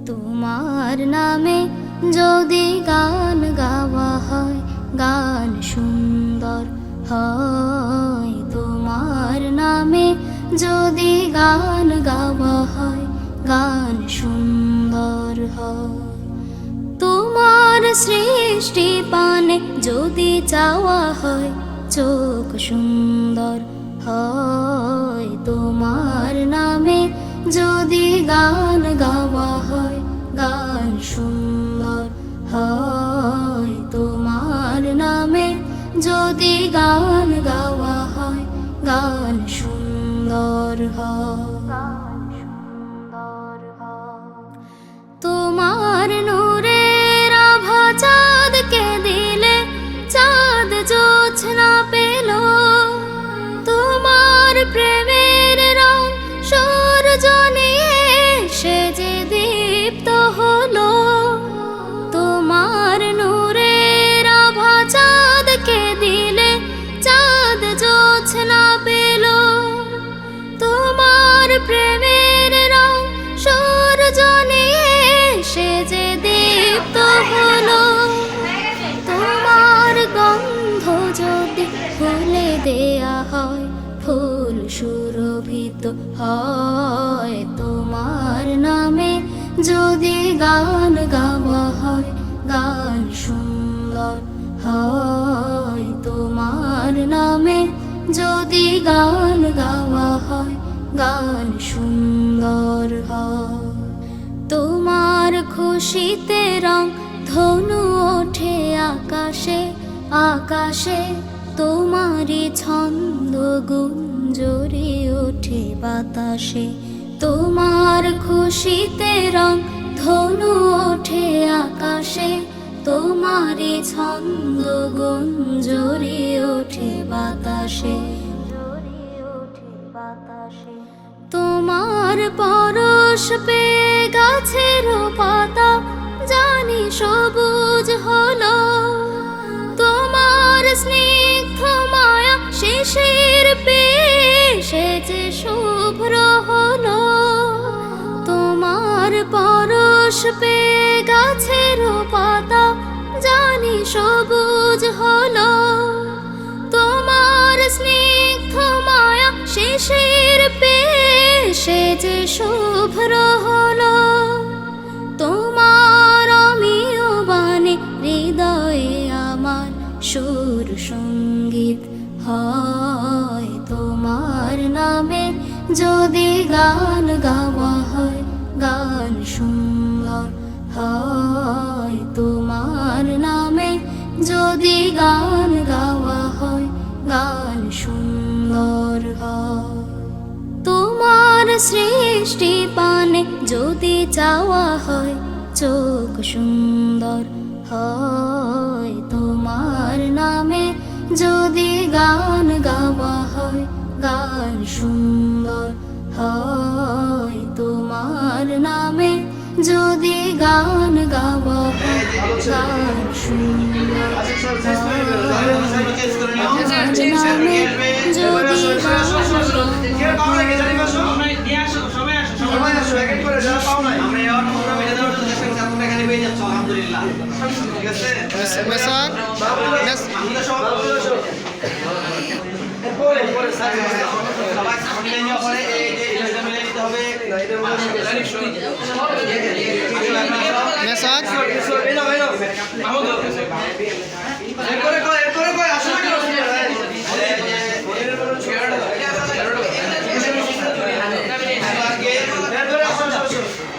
তোমার নামে যদি গান গাওয়া হয় গান সুন্দর হয়। তোমার নামে যদি গান গাওয়া হয় গান সুন্দর হয়। তোমার সৃষ্টি পানে যদি চাওয়া হয় চোখ সুন্দর হয়। তোমার নামে যদি গান গাওয়া হয় গান সুন্দর হয়। তোমার নামে যদি গান গাওয়া হয় গান সুন্দর হয়। তোমার নূরের আভা চাঁদকে দিলে চাঁদ জোছনা পেল। তোমার প্রেমের রং সূর্য নিয়ে সে যে দীপ্ত হলো। তোমার নূরের আভা চাঁদকে দিলে চাঁদ জোছনা পেল। তোমার প্রেমের রং সূর্য নিয়ে সে যে দীপ্ত হলো। তোমার গন্ধ যদি ফুলে দেয়া হয় ফুল সুরভিত হয়। তোমার নামে যদি গান গাওয়া হয় গান সুন্দর হয়। তোমার নামে যদি গান গাওয়া হয় গান সুন্দর হয়। তোমার খুশিতে রং ধনু ওঠে আকাশে আকাশে। তোমারই ছন্দ গুঞ্জরে ওঠে বাতাসে। তোমার খুশিতে রং ধনু ওঠে আকাশে। তোমারই ছন্দ গুঞ্জরে ওঠে বাতাসে। তোমার পরশ পেয়ে গাছের পাতা জানি সবুজ হলো। তোমার স্নিগ্ধ মায়া শিশির পেয়ে সে যে শুভ্র হলো। তোমার পরশ পেয়ে গাছের পাতা জানি সবুজ হলো। তোমার স্নিগ্ধ মায়া শিশির পেয়ে সে যে শুভ্র হলো। তোমার অমিয় বাণী হৃদয়ে আমার সুর সঙ্গীত হয়। তোমার নামে যদি গান গাওয়া হয় গান সুন্দর হয়। তোমার নামে যদি গান গাওয়া হয় গান সুন্দর হয়। তোমার সৃষ্টি পানে যদি চাওয়া হয় চোখ সুন্দর হয়। তোমার নামে যদি গান গাওয়া হয় গান সুন্দর হয়। তোমার নামে যদি গান গাওয়া হয় গান সুন্দর হয়। নামে যদি সবাই